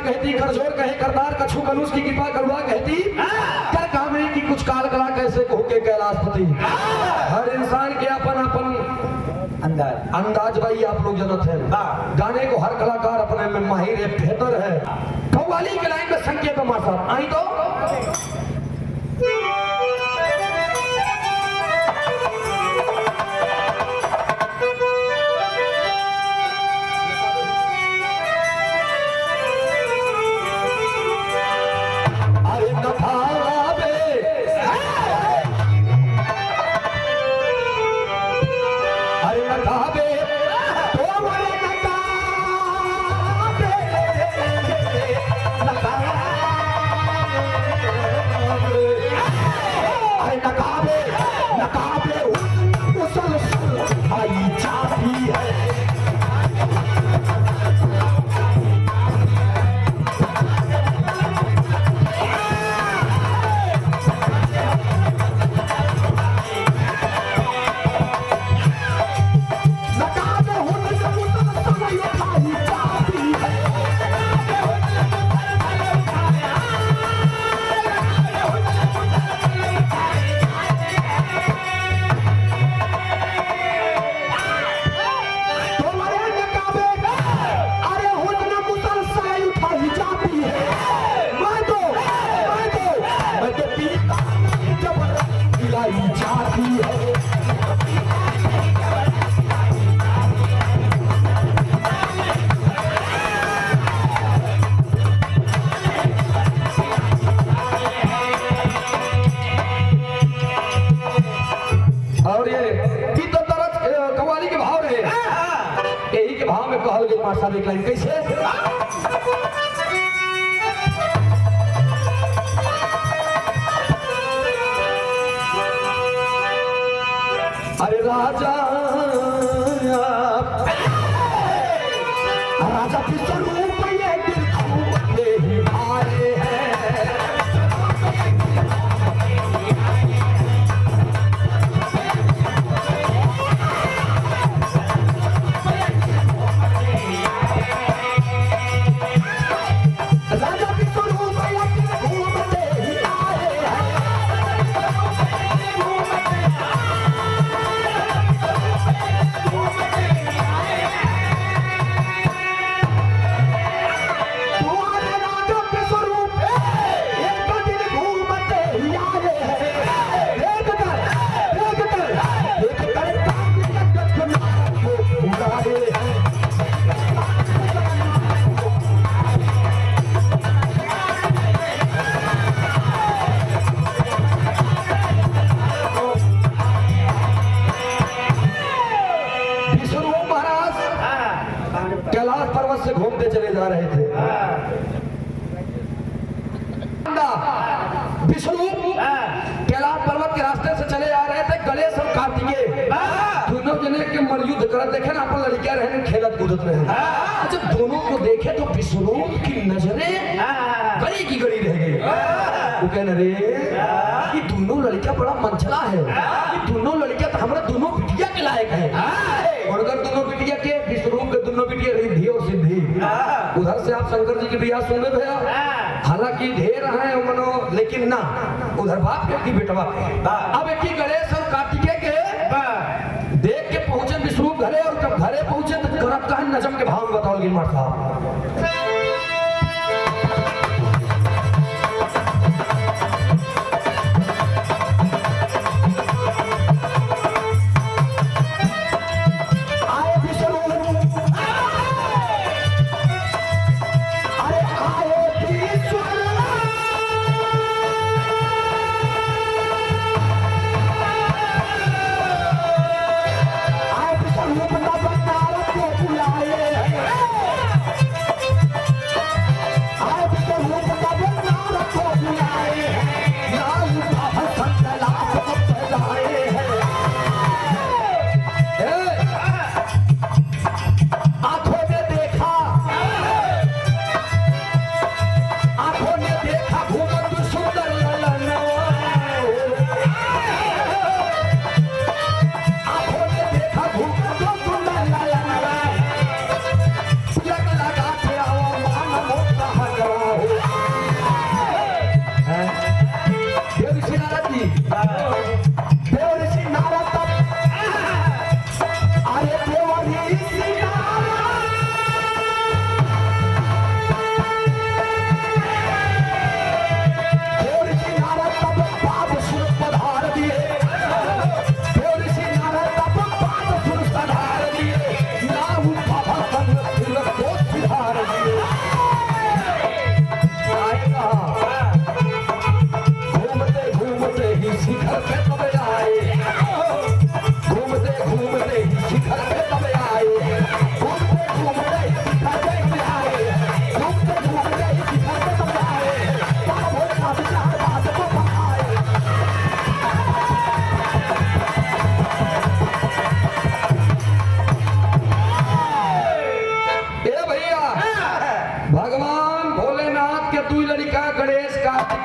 कहती, कर जोर कहे करतार, कछु कलुष की कृपा करवा कहती, कर कामरे की कुछ काल कला कैसे होके कैलाशपति। हर इंसान के अपन अपन अंदाज भाई आप लोग जनत है। गाने को हर कलाकार अपने में माहिर है, बेहतर है। कव्वाली के लाइन में संकेत हमारे साथ आई तो एक लाइन कैसे अरे राजा राजा पिछड़ रुपये दिखाते ही आए हैं। से घूमते चले जा रहे थे। विष्णु कैलाश पर्वत के रास्ते से चले आ रहे थे। गणेश और कार्तिकेय दोनों जने के मलयुद्ध कर देखे ना, अपन लड़कियां रहे खेलत कूदत रहे। जब दोनों को देखे तो विष्णु की नजरें गड़ी की गड़ी रह गई। वो कहने रे ये दोनों लड़कियां बड़ा मंचला है, ये दोनों लड़कियां तो हमारे दोनों बिटिया के लायक है। और अगर दोनों बिटिया के विष्णु के दोनों बिटिया रिद्धि और सिद्धि, उधर से आप शंकर जी की बिया सुन भैया, हालांकि ढेर है मनो, लेकिन ना उधर बाप के बेटवा। अब एक ही गणेश और कार्तिकेय के देख के पहुंचे विष्णु घरे, और जब घरे पहुंचे तो करब का नजम के भाव बताओ गिरमार साहब।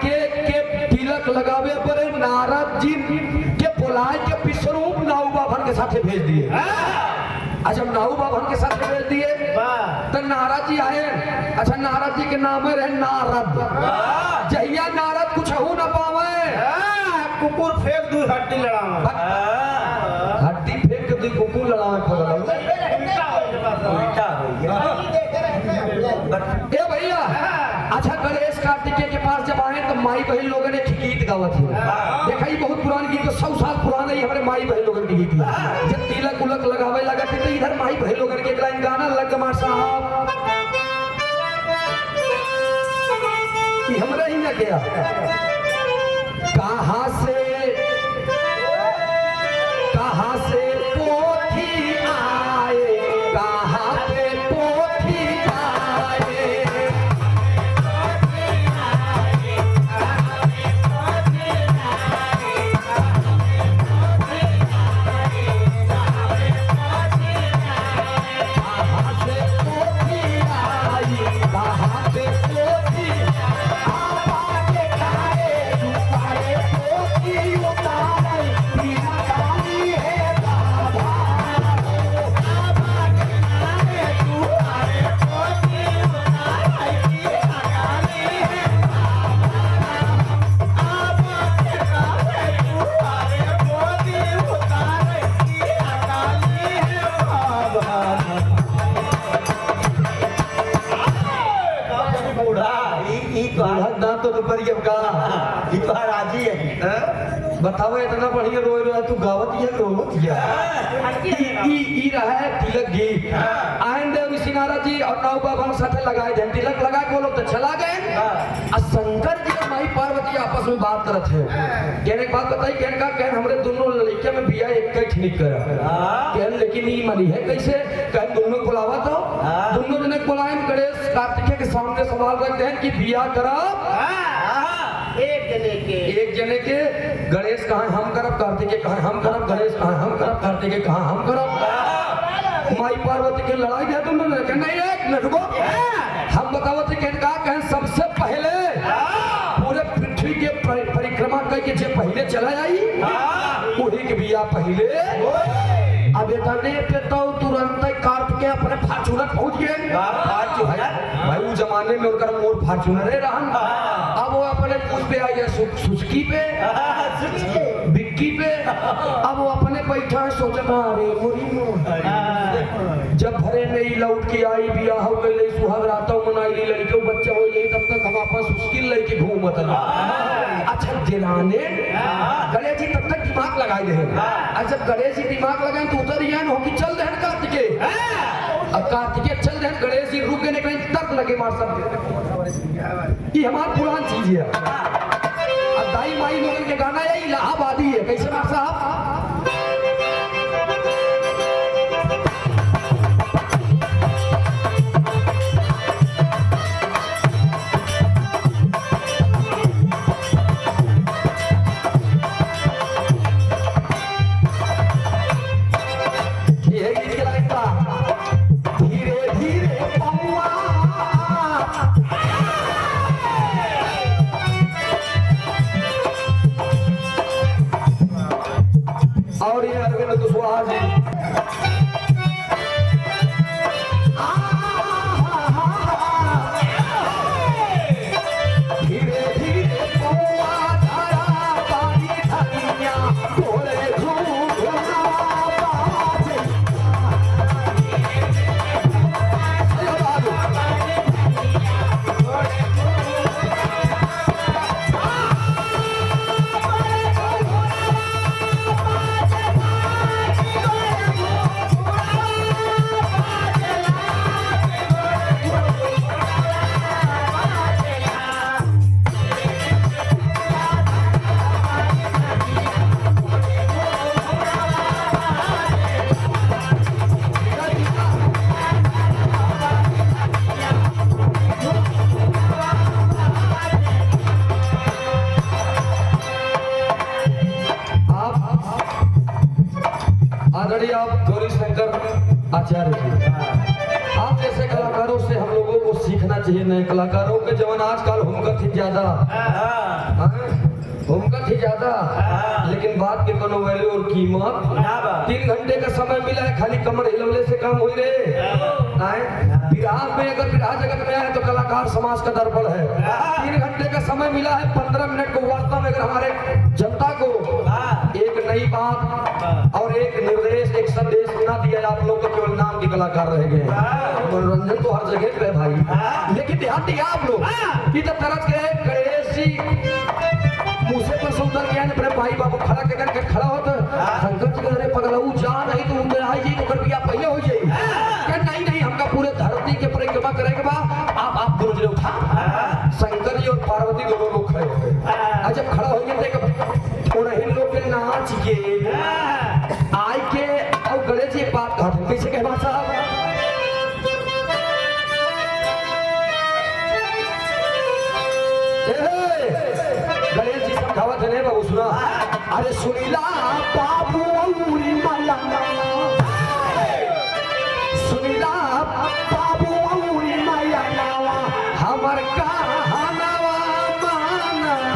के तिलक लगावे पर नारद जी के बुलाए के विश्वरूप नाऊ बाभन के साथे भेज दिए। अच्छा नाऊ बाभन के साथ भेज दिए तो नारद जी आए। अच्छा नारद जी के नाम रहे नारद। जहिया नारद कुछ हो न पावे कुकुर फेंक दू हड्डी लड़ावे, हड्डी फेंक दू कुकुर लड़ावे पगला। ए भैया अच्छा गणेश कार्तिकेय के पास जब आए तो माई बहन लोगों ने गीत गावत है। देखा ये बहुत पुरानी गीत, 100 साल पुराना ही हमारे माई बहन लोगों की गीत है। जब तिलक उलक लगावे लगा थे तो इधर माई बहन लोगों के एक लाइन गाना लग गया साहब कि हमरा ही न गया कहां से पोथी आए, कहां पे पोथी आए, बताओ इतना बढ़िया रोए रोए तू गावत या रोवत या ई रहा है तिलक गीत। आइन देव सिंगारा जी और नाऊ बाबा साथे लगाए थे तिलक लगा के वो लोग तो चला गए। और शंकर जी और माई पार्वती आपस में बात करत है। कहने की बात बताई कहने का कहन हमरे दोनों लड़के में बिया एक ही ठीक करा कहन लेकिन ई मनी है कैसे कहन दोनों बुलावा तो दोनों जने बुलाए गणेश कार्तिकेय के सामने सवाल रखते हैं कि बिया करा एक जने के गणेश कहा हम करब कार्तिकेय कहा हम करब गणेश कहा हम करब कार्तिकेय कहा हम करब। माई पार्वती के लड़ाई है तुम नहीं एक न रुको हम बतावत कहें सबसे पहले पूरे पृथ्वी के परिक्रमा करके जो पहले चला आई उन्हीं के बिया पहले। अब इतने पे तो तुरंत कार्तिकेय अपने फार्चूनर पहुंच गए। भाई उस जमाने में उनका मोर फार्चूनर रहन। अब वो अपने पुल पे आ गया सुचकी पे बिक्की पे। अब वो अपने बैठा है सोचना अरे जब भरे नहीं लौट के आई बिया हो गई सुहाग रातों मनाई लड़के बच्चा हो गई तब तक हम आपस मुश्किल लेके घूमत अच्छा दिलाने गणेश जी तब तक दिमाग लगाए रहे। और जब गणेश जी दिमाग लगाए तो उधर ही हो कि चल रहे कार्तिकेय। अब कार्तिकेय चल रहे गणेश जी रुक गए तर्क लगे मार सब ये हमारी पुरानी चीज है। अब दाई माई लोगों के गाना है इलाहाबादी है कैसे मार साहब और ये अरविंद कुशवाहा जी धीरे धीरे आदरणीय आप गौरी शंकर आचार्य जी, आप जैसे कलाकारों से हम लोगों को सीखना चाहिए नए कलाकारों के जवन आजकल हुनकत ही ज्यादा हुनकत ही ज्यादा लेकिन बात के कोनो वैल्यू और कीमत 3 घंटे का समय मिला है खाली कमर हिलौले से काम हुई रे विराह में अगर विराह जगत में आए तो कलाकार समाज का दर्पण है 3 घंटे का समय मिला है 15 मिनट को वास्तव में अगर हमारे जनता को एक नई बात और एक निर्देश एक संदेश ना दिया आप लोग तो केवल नाम के कलाकार रह गए मनोरंजन तो हर जगह पे भाई लेकिन ध्यान दिया आप लोग कि जब तरस गए गणेश जी मुझसे पर सुंदर ज्ञान अपने भाई बाबू खड़ा करके खड़ा होता शंकर जी कहते पगलऊ जा नहीं तो उनमें आई जी तो कर भी आप पहले हो जाइए क्या नहीं हमका पूरे धरती के परिक्रमा करेंगे बा आप दोनों जने उठा शंकर जी और पार्वती दोनों लोग खड़े हो गए जब खड़ा हो गए देख थोड़ा ही लोग के नाच के आय के और गणेश जी एक बात कहते कैसे कहना साहब गणेश जी समझावत है बाबू सुना अरे सुनीला बाबू औरी मलंगा सुनीला बाबू औरी मलंगा हमर कहानवा माना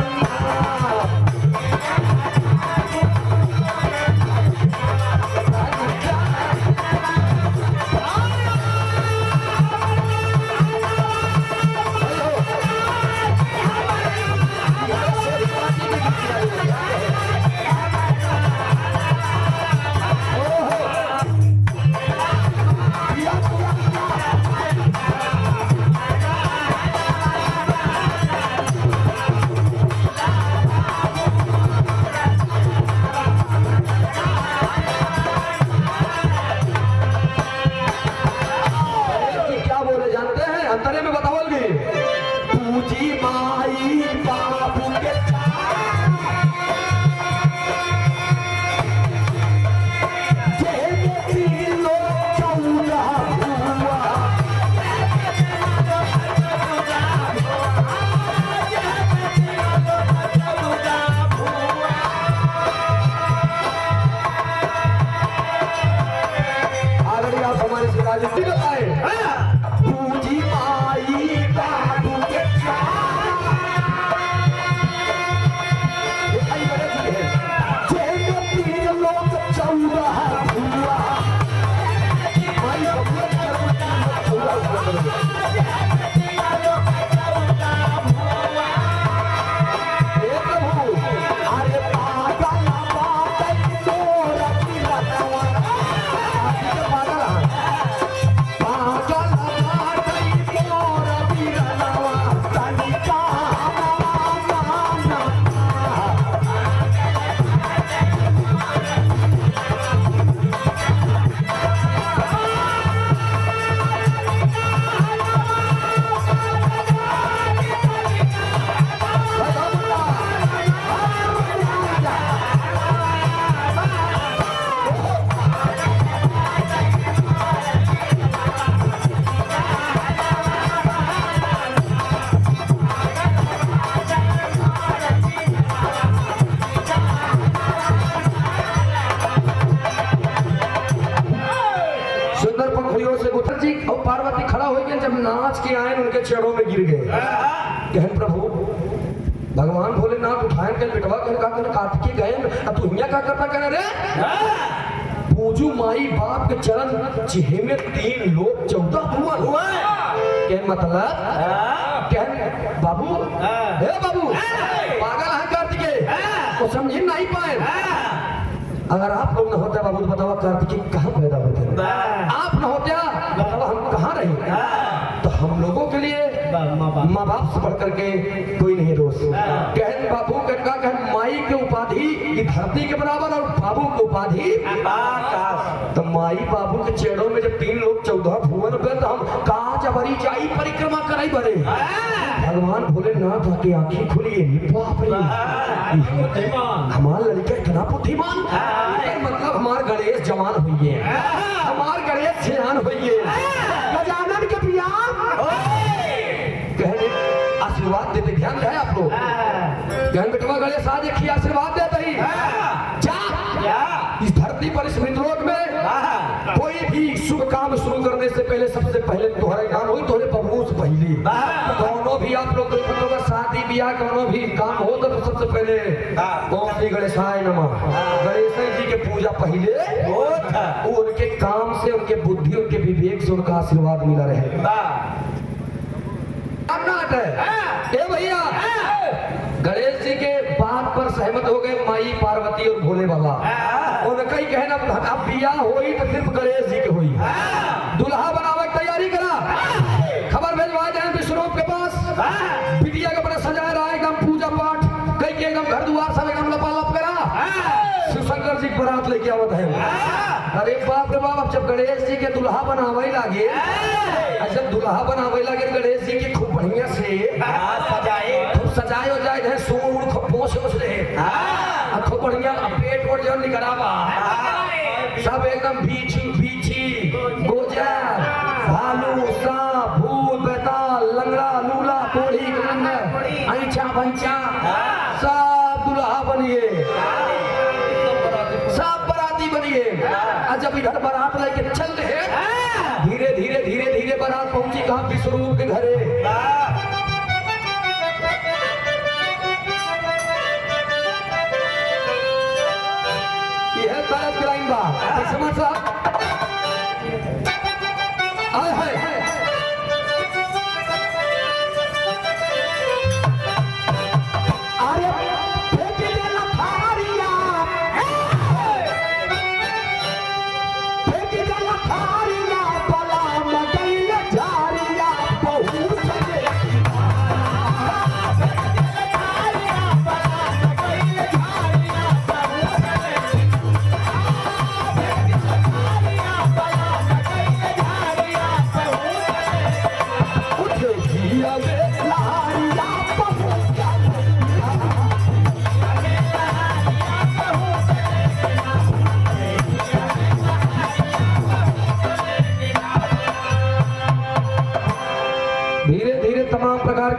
नाच के आए उनके चरणों में गिर गए कहन प्रभु भगवान भोलेनाथ उठाए के बिटवा कर कार्तिकेय गए अब तू हिया का करता कहने रे पूजू माई बाप के चरण जिहे में 3 लोग 14 भुवन हुआ क्या मतलब कहन बाबू हे बाबू पागल है कार्तिकेय तो समझ नहीं पाए अगर आप लोग न होते बाबू तो बताओ कार्तिकेय कहाँ पैदा होते आप न होते बताओ हम कहाँ रहे तो हम लोगों के लिए माँ बाप से बढ़ करके कोई नहीं दोस्त कहन बाबू का कहन माई के उपाधि की धरती के बराबर और बाबू की उपाधि तो माई बाबू के चेड़ों में जब 3 लोग 14 भुवन पे तो हम कहा जबरी जाई परिक्रमा कराई बने भगवान भोलेनाथ की आंखें खुली बाप रे हमारा लड़का इतना बुद्धिमान मतलब हमार गणेश जवान हुई है हमार गणेश सियान हुई है गजानन के पिया कहने आशीर्वाद देते ध्यान है आप लोग कहन बेटवा गणेश आज एक ही आशीर्वाद देते ही जा इस धरती पर इस मृतलोक में कोई भी शुभ काम शुरू करने से पहले सबसे पहले तुम्हारा नाम हो तोहरे बबू से पहले दोनों भी आप लोग देखो तो अगर शादी ब्याह कोनो भी काम हो तो सबसे पहले ओम श्री गणेशाय नमः गणेश जी के पूजा पहले वो उनके काम से उनके बुद्धि उनके विवेक से उनका आशीर्वाद मिला रहे नाट है ए भैया गणेश जी के बात पर सहमत हो गए माई पार्वती और भोले बाबा उनका ही कहना अब बियाह होई तो सिर्फ गणेश जी के होई दुल्हा बनावे की तैयारी करा खबर भेजवाए जाए विष्णु के पास बिटिया के बड़ा सजाया रहा एकदम पूजा पाठ कई के एकदम घर द्वार सब एकदम लपालप करा शिवशंकर जी बारात लेके आवत है अरे बाप रे बाप अब जब गणेश जी के दुल्हा बनावे लागे जब दुल्हा बनावे लागे गणेश जी की खूब बढ़िया से खूब सजाए हो जाए है सूर खूब पोछ रहे खूब बढ़िया पेट और जो निकरावा सब एकदम बीछी बीछी गोजा भालू सांप भूत बेताल लंगड़ा लूला कोढ़ी कलंगा ऐंचा भंचा सब दुल्हा बनिए सब बराती बनिए जब इधर बारात लेके चल रहे धीरे धीरे धीरे धीरे बारात पहुंची कहा विश्वरूप के घरे यह गलत गिराइन बा समझ साहब आए हाय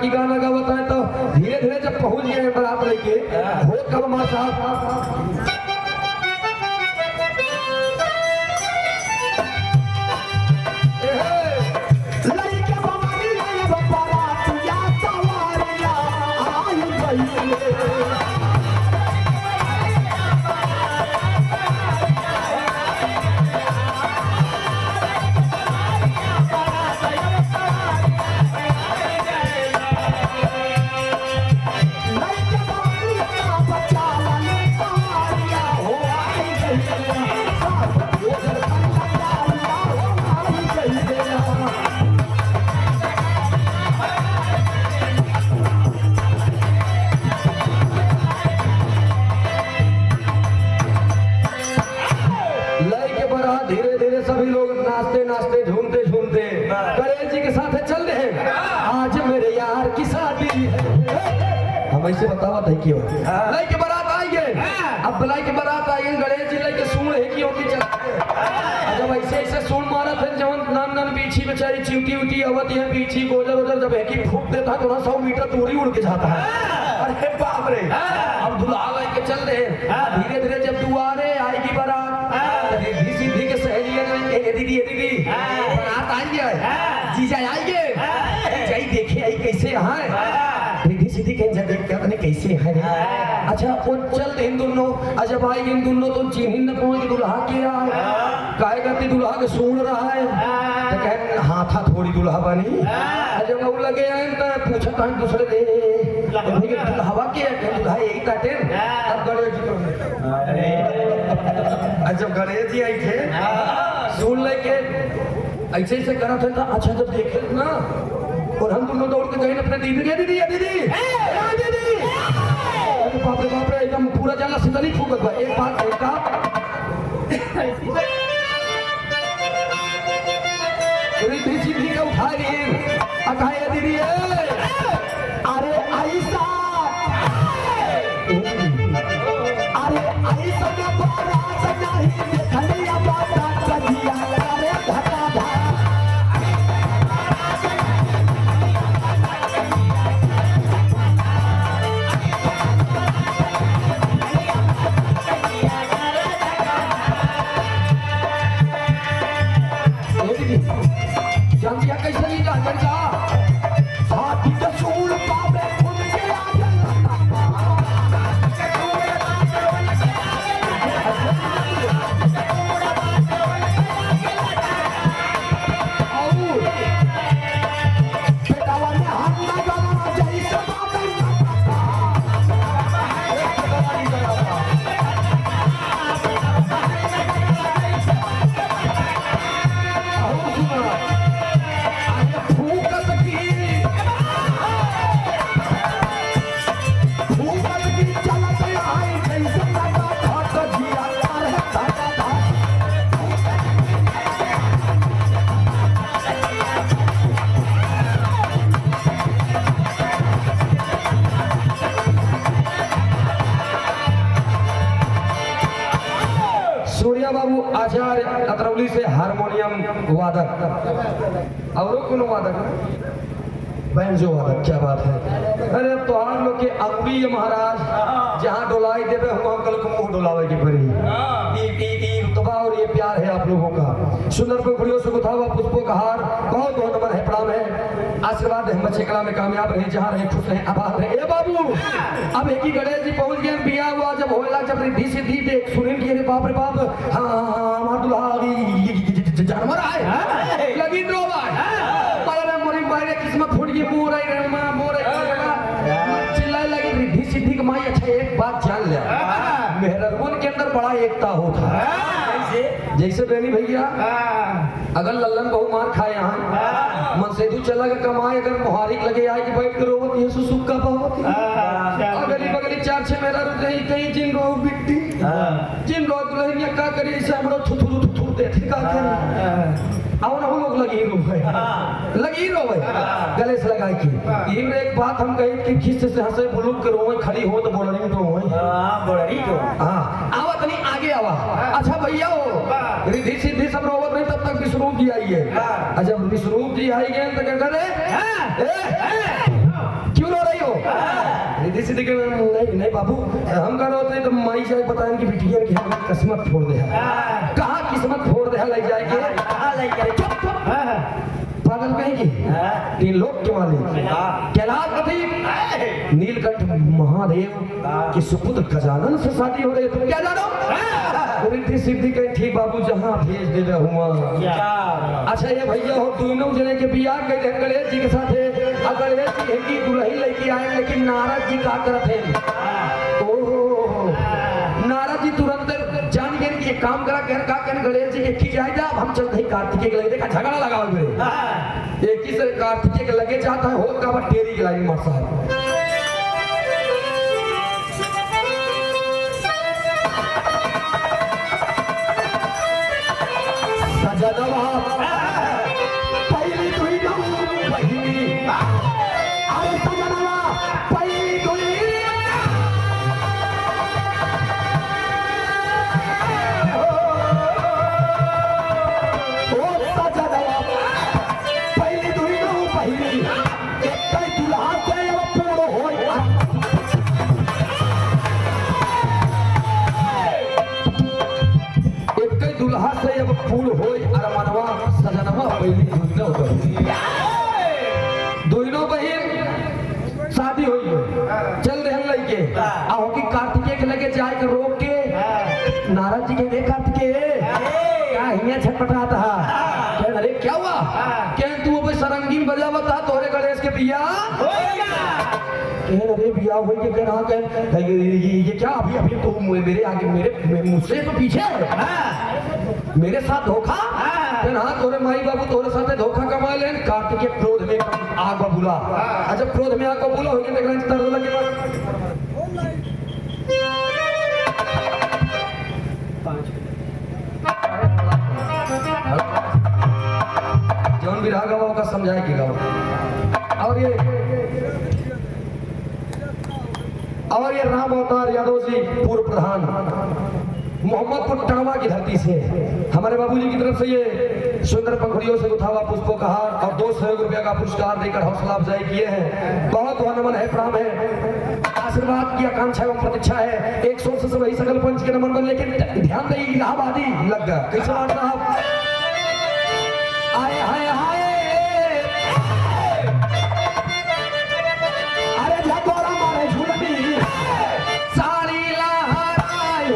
की गाना गावत है तो धीरे धीरे जब पहुंच गए बारात लेके हो कब मां साहब ऐसे बतावा था क्यों लाई के बारात आई गए अब बलाई के बारात आई गए गणेश जी लाई के सुन है कि होती चल जब ऐसे ऐसे सुन मारा थे जवन नन नन पीछी बेचारी चिमटी उटी अवत है पीछी गोजर उधर जब है कि फूक देता तो 100 मीटर दूरी उड़ के जाता है अरे बाप रे अब दुल्हा लाई के चल रहे धीरे धीरे जब दुआरे आएगी बारात रिद्धि सिद्धि के सहेलियां दीदी बारात आई है जीजा आई गए जाई देखे आई कैसे है रिद्धि सिद्धि के जब देख क्या तने कैसे है अच्छा वो चल इन दोनों जब आई इन दोनों तो चिन्ह न पहुंच दुल्हा के काहे करती दुल्हा के सुन रहा है तो कहे हाथा थोड़ी दुल्हा बनी जब वो लगे हैं तो पूछा कहीं दूसरे दे दुल्हा के दुल्हा यही काटे अब गणेश जी जब गणेश जी आई थे सुन लेके ऐसे ऐसे करा था अच्छा जब देखे ना और हम दोनों दौड़ के गए अपने दीदी दीदी दीदी दीदी बाप रे एकदम पूरा जला सितरी फूकत बा एक बात है का रिद्धि सिद्धि का उठा रही अकाए दीदी अरे ऐसा अरे ऐसा ना बारात नहीं देखलिया बारात सजिया अरे धका धा आचार्य अतरौली से हारमोनियम वादक और कोनो वादक बैंजो वादक। क्या बात है। अरे अब तो आप लोग के अंगुली है महाराज, जहाँ डोलाई देवे हम कल को मुंह डोलावे की पड़ी। ये रुतबा और ये प्यार है आप लोगों का। सुंदर पंखुड़ियों से गुथा हुआ पुष्पों का हार, बहुत बहुत नमन है, प्रणाम है, आशीर्वाद है। बच्चे कला में कामयाब रहे, जहाँ रहे खुश रहे, आबाद रहे। ए बाबू अब एक ही गणेश जी पहुंच गए, बिया हुआ जब होएला, जब रिद्धि सिद्धि देख सुने कि अरे बाप रे बाप, हाँ हमार दुल्हा जानवर आए लगी ड्रो मारे किस्मत फूट गई, मोर आई रे मां, मोर आई चिल्लाए लगी रिद्धि सिद्धि की माई। अच्छा एक बात जान ले, मेहरबान के अंदर बड़ा एकता होता है। जैसे बेनी भैया अगर लल्लन बहु मार खाए यहाँ मन से तू चला के कमाए, अगर मुहारिक लगे आए कि बैठ कर रोवत ये सुसुक का पावत अगली बगली चार छह मेरा रुक गई कहीं जिन रो बिट्टी जिन रो दुल्हनिया का करी से हमरो थुथुरु थुथुरु दे ठिका करे आओ ना लोग लगी रो गले से लगाई की। ये एक बात हम कही कि खिस से हंसे बुलुक के रोए खड़ी हो तो बोलरी रोए। हां बोलरी तो हां आवत नहीं आगे आवा। अच्छा भैया हो रिद्धि सिद्धि सब रोवत नहीं, तब तक विष्णु जी आई है। जब विष्णु जी आई गए तो क्या करे, क्यों रो रही हो? रिद्धि सिद्धि के नहीं बाबू हम कर रहे तो माई जाए बताएं कि बिटिया की किस्मत फोड़ दे। कहाँ किस्मत फोड़ दे ले जाएंगे, कहाँ ले जाए? चुप पागल कहेंगे। तीन लोग के मालिक कैलाश पति नीलकंठ महादेव के सुपुत्र गजानन से शादी हो रही है, तुम क्या जानो? रिद्धि सिद्धि कहीं ठीक बाबू जहाँ भेज दे रहे हुआ। अच्छा ये भैया हो दोनों जने के बियाह गए गणेश जी के साथ है, गणेश जी की दुल्हन लेके आए, लेकिन नारद जी का करते हैं। ओह नारद जी तुरंत जान गए कि ये काम करा कर का कहने गणेश जी एक ही जाए जा, हम चलते हैं कार्तिकेय के लगे। देखा झगड़ा लगा हुए एक ही से कार्तिकेय के लगे जाता है, हो का टेरी के लाइन मार साहब सजनवा पहली तुई नऊ बहिनी अरे सजनवा पहली तुई ओ सजनवा पहली तुई नऊ बहिनी एक कई दुल्हा से वो पूरो होई। एक कई दुल्हा से अब पूर्ण होई अरमनवा सजनवा पहली दुइनो बहिन। दुइनो बहिन शादी हुई है, चल रहे लड़के आओ कि कार्तिकेय के लगे जाए के रोक के नारद जी के देख कार्तिकेय क्या हिया छटपटाता है। कह अरे क्या हुआ? कह तू अब सरंगीन बजावता तोरे गणेश के बिया कह अरे बिया हो के कह रहा कह ये क्या अभी अभी तो मेरे आगे मेरे मुझसे तो पीछे मेरे साथ धोखा हाँ तोरे माई बाबू तोरे साथ धोखा कमा ले। कार्तिकेय क्रोध में आग बबूला, जब क्रोध में आग बबूला हो गया तरह लगे जौन भी रहा गाँव का समझाए कि गाँव और ये राम अवतार यादव जी पूर्व प्रधान मोहम्मदपुर टावा की धरती से हमारे बाबूजी की तरफ से ये सुंदर पंखुड़ियों से गुथा हुआ पुष्पों का हार और 200 रुपया का पुरस्कार देकर हौसला अफजाई किए हैं। बहुत बहुत नमन है, प्रणाम है, आशीर्वाद की आकांक्षा एवं प्रतीक्षा है। एक सोच से वही सकल पंच के नमन बन, लेकिन ध्यान दें इलाहाबादी लग गया कैसे बात साहब आए हाय हाय अरे झकोरा मारे झुलनी साड़ी लहराए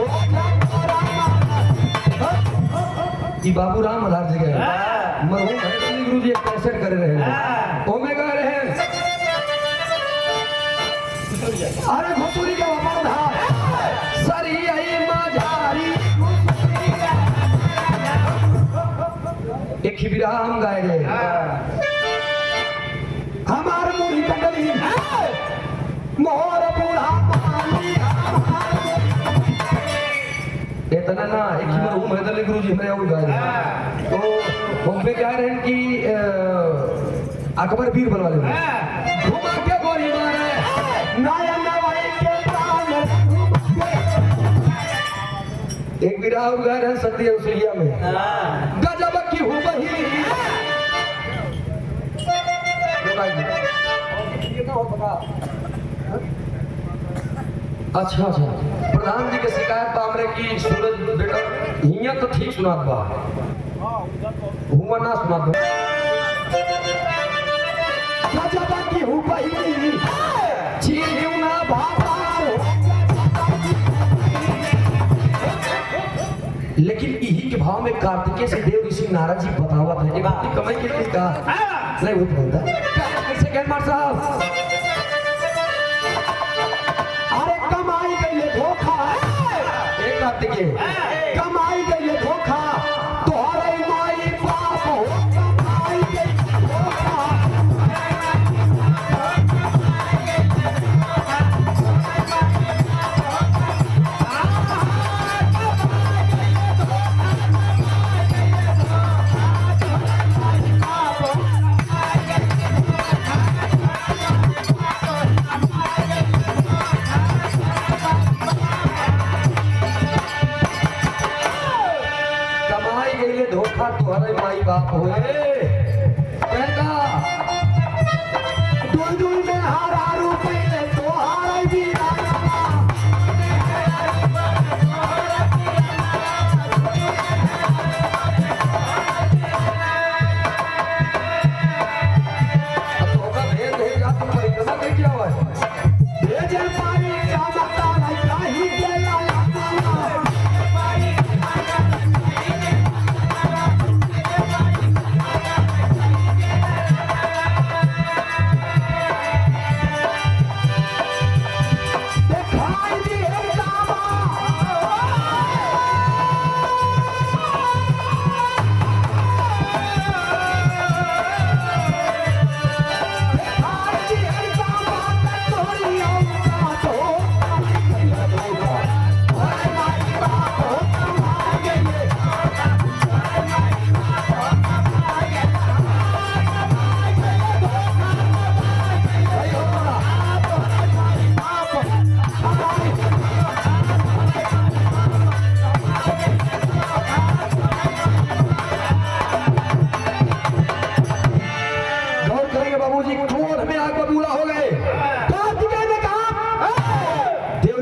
ई बाबू राम आधार जगह मरहूम हरिदास गुरु जी एक कैसेट करे रहे ओमे कह रहे हैं अरे घुसुरी का वफा था सरी आई माझारी एक ही बिरहा हम गाए गए हमार मुड़ी कंडली मोर बूढ़ा इतना ना एक ही मरहूम हैदर गुरु जी हमें और गाए तो हम पे कह रहे हैं कि अकबर वीर बनवा ले घुमा के गोली मारे नाया नवाई के प्राण एक बिरा उगा रह सकती है उसलिया में गजब की हूँ बही। अच्छा अच्छा प्रधान जी के शिकायत बा हमरे की सूरज बेटा हिया तो ठीक सुनात बा हुआ ना सुनात बा गजब की हूँ बही चीनियों ना भापार लेकिन यही के भाव में कार्तिकेय से देव ऋषि नारद जी बतावत है एक बात कमाई के लिए कहा नहीं वो बोलता कैसे कहन मार साहब अरे कमाई गई ये धोखा एक कार्तिकेय कमाई गई ये धोखा तोहरे माई बाप हो कमाई गई धोखा धोखा तुम्हारे माई बाप हुए कहता दुई दुई में हारा रुपये तो हारा भी धोखा भेज देगा तुम परिक्रमा नहीं किया हुआ भेजल पानी क्या बता नहीं गेला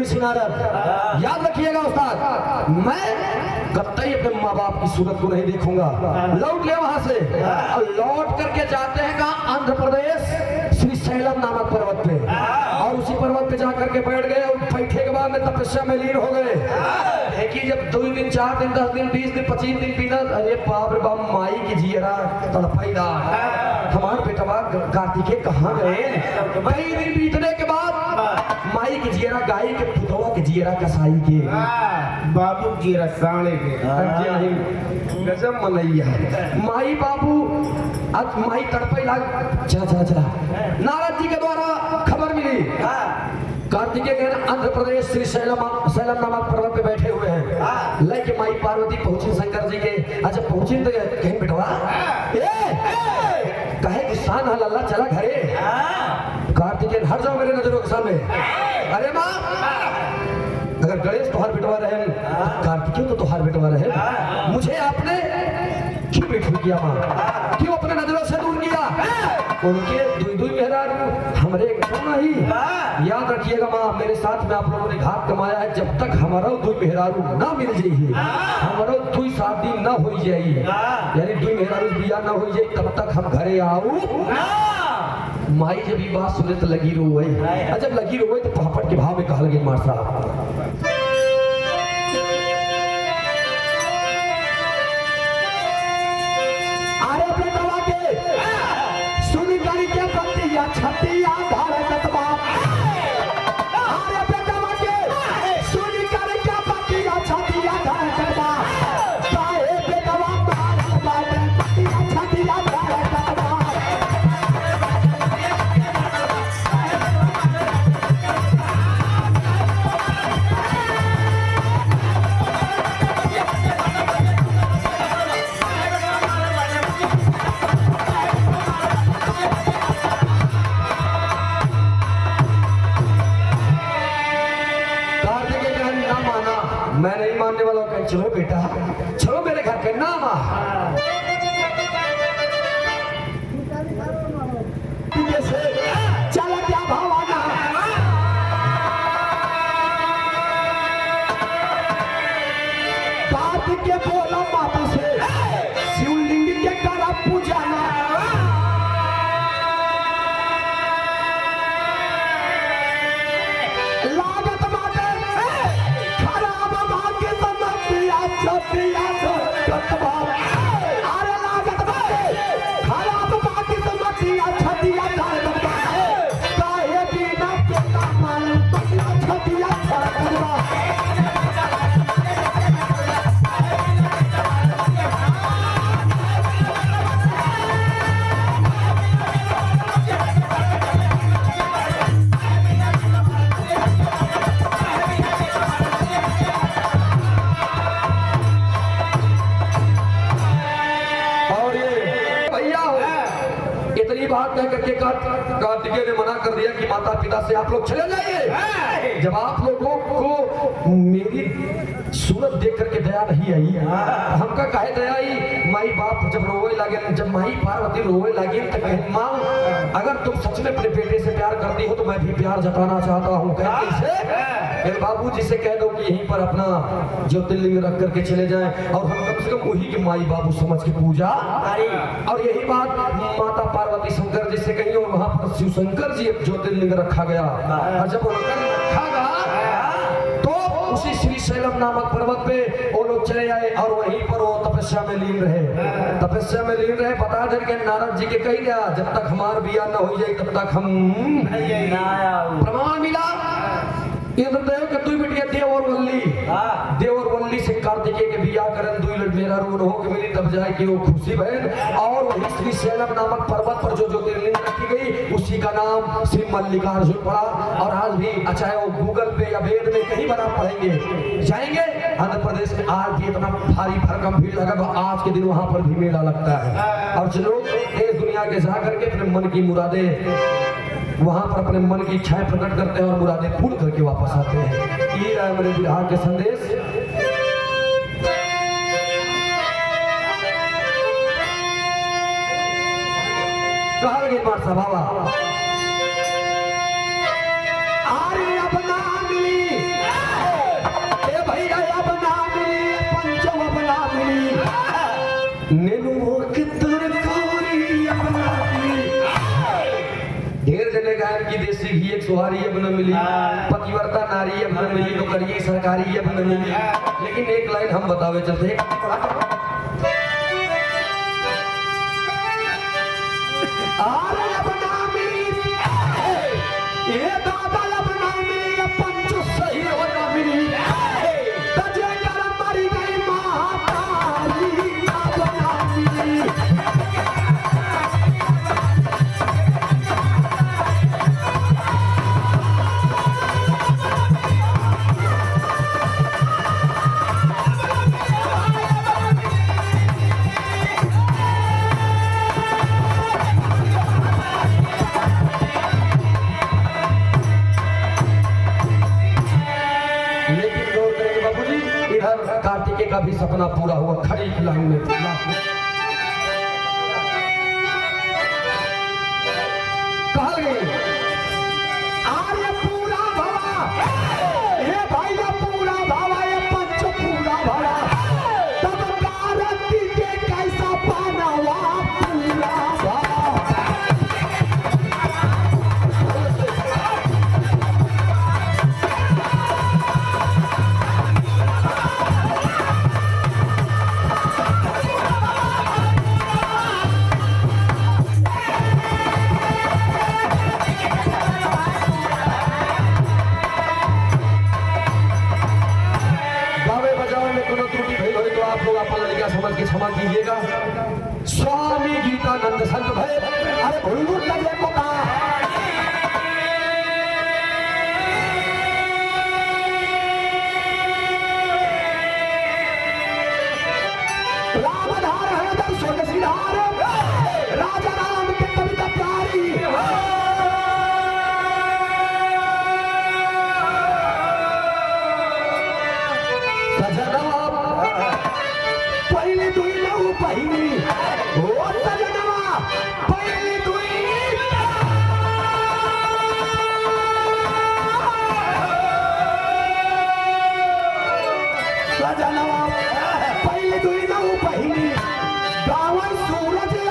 याद रखिएगा उस्ताद मैं कतई अपने माँ बाप की सूरत को नहीं देखूंगा लौट ले वहां से और लौट करके जाते हैं कहाँ आंध्र प्रदेश श्री शैलम नामक पर्वत पे और उसी पर्वत पे जाकर के बैठ गए और बैठे के बाद में तपस्या में लीन हो गए देखिए जब 2 दिन 4 दिन 10 दिन 20 दिन 25 दिन बिना अरे बाप रे बाप माई की जियरा तड़पाईदा हमारे बेटवा कार्तिकेय कहाँ गए कई दिन बीतने के बाद माई की जियरा गाय के पुतवा के जियरा कसाई के बाबू जी रसाने के गजब मनैया माई बाबू आज माई तड़पाई लाग चला चला चला नारद जी के द्वारा खबर मिली कार्तिकेय कहना आंध्र प्रदेश श्री शैलम नामक पर्वत पे बैठे हुए हैं लेके माई पार्वती पहुंची शंकर जी के अच्छा पहुंची तो कहीं बिठवा कहे गुस्सा न लल्ला चला घरे कार्तिकेय हट जाओ मेरे नजरों के सामने अरे माँ अगर गणेश तुहार बिटवा रहे कार्तिकेय तो तुहार बिटवा रहे मुझे आपने क्यों बेटू किया माँ क्यों अपने नजरों से दूर किया उनके दुई मेहरारू हमरे क्यों नहीं याद रखिएगा माँ मेरे साथ में आप लोगों ने घात कमाया है जब तक हमारा दुई मेहरारू ना मिल जाइए हमारा दुई शादी ना हो जाइए यानी दुई मेहरारू बिया ना हो जाए तब तक हम घरे आओ माई जब ये बात सुने तो लगी रोए जब लगी रोए तो पापड़ के भाव में कहल गई मार साहब अरे बेटवा के सुनी करी के पत्तिया छतिया भारत बाप अरे बेटवा के सुनी करी के पत्तिया छतिया भारत बाप काहे बेटवा भारत बाप पत्तिया छतिया भारत बाप मैं नहीं मानने वाला चलो बेटा, चलो मेरे घर के नाम आ। जैसे चल क्या भावाना, कार्तिक के बोला माता से शिवलिंग के करा पूजाना। लागत माते खराब भाग्य समझिया छतिया कतवा। अरे लागत माते खराब भाग्य समझिया छतिया कतवा। काहे बिना के कामन छतिया कतवा। बात कह करके कार्तिकेय ने मना कर दिया कि माता पिता से आप लोग चले जाइए। जब आप लोगों को मेरी सूरत देख करके दया नहीं आई, हमका काहे दया आई? माई बाप जब रोवे लगे, जब माई पार्वती रोवे लगी तो कहीं माँ अगर तुम सच में अपने बेटे से प्यार करती हो तो मैं भी प्यार जताना चाहता हूँ। मेरे बाबू जी से कह दो कि यहीं पर अपना ज्योतिर्लिंग रख करके चले जाएं और हम कम से कम वही के माई बाबू समझ के पूजा। और यही बात माता पार्वती शंकर जी से कही और वहां पर शिव शंकर जी ज्योतिर्लिंग रखा गया। और जब रखा गया तो उसी श्री शैलम नामक पर्वत पे वो लोग चले आए और वहीं पर वो तपस्या में लीन रहे। तपस्या में लीन रहे, बता दें कि नारद जी के कही गया जब तक हमार बिया न हो जाए तब तक हम प्रमाण मिला। इंद्रदेव के दुई बेटिया देव और वल्ली से कार्तिकेय के बिया करन दुई लड़ मेरा रो हो के मिली तब जाए कि वो खुशी बहन। और वही श्री शैलम नामक पर्वत पर जो ज्योतिर्लिंग रखी गई उसी का नाम श्री मल्लिकार्जुन पड़ा। और आज भी चाहे वो गूगल पे या वेद में कहीं बना पढ़ेंगे जाएंगे आंध्र प्रदेश में आज भी इतना भारी भरकम भीड़ लगा तो आज के दिन वहां पर भी मेला लगता है। और जो लोग देश दुनिया के जा करके अपने मन की मुरादें वहां पर अपने मन की इच्छाएं प्रकट करते हैं और मुरादें पूर्ण करके वापस आते हैं। ये रहा मेरे बिहार के संदेश। कहा गई बात सभावा आरे अपना मिली ए भैया अपना मिली पंचम अपना मिली नेनु कितने कोरी अपना मिली। ढेर जने गायन की देसी घी एक सुहारी अब न मिली, पतिव्रता नारी अब न मिली, तो करिए सरकारी अब न मिली। लेकिन एक लाइन हम बतावे चलते आरे अब ना मिली ये दादा अब ना मिली पंचो सही अब ना मिली तजे कर मरी गई महाकाली अब ना मिली। कार्तिकेय का भी सपना पूरा हुआ खड़ी लाइन में। कहा गई आर्य पूरा भवा ये भाई पूरा भवा ये पंच पूरा भवा तब कार्तिकेय के कैसा पाना हुआ पूरा भवा। समझ के क्षमा कीजिएगा। स्वामी गीतानंद संत भय अरे भूल लगे पता रामधार है दर स्वर्ग सिधार राजा राम के कविता प्यारी सजना सूरज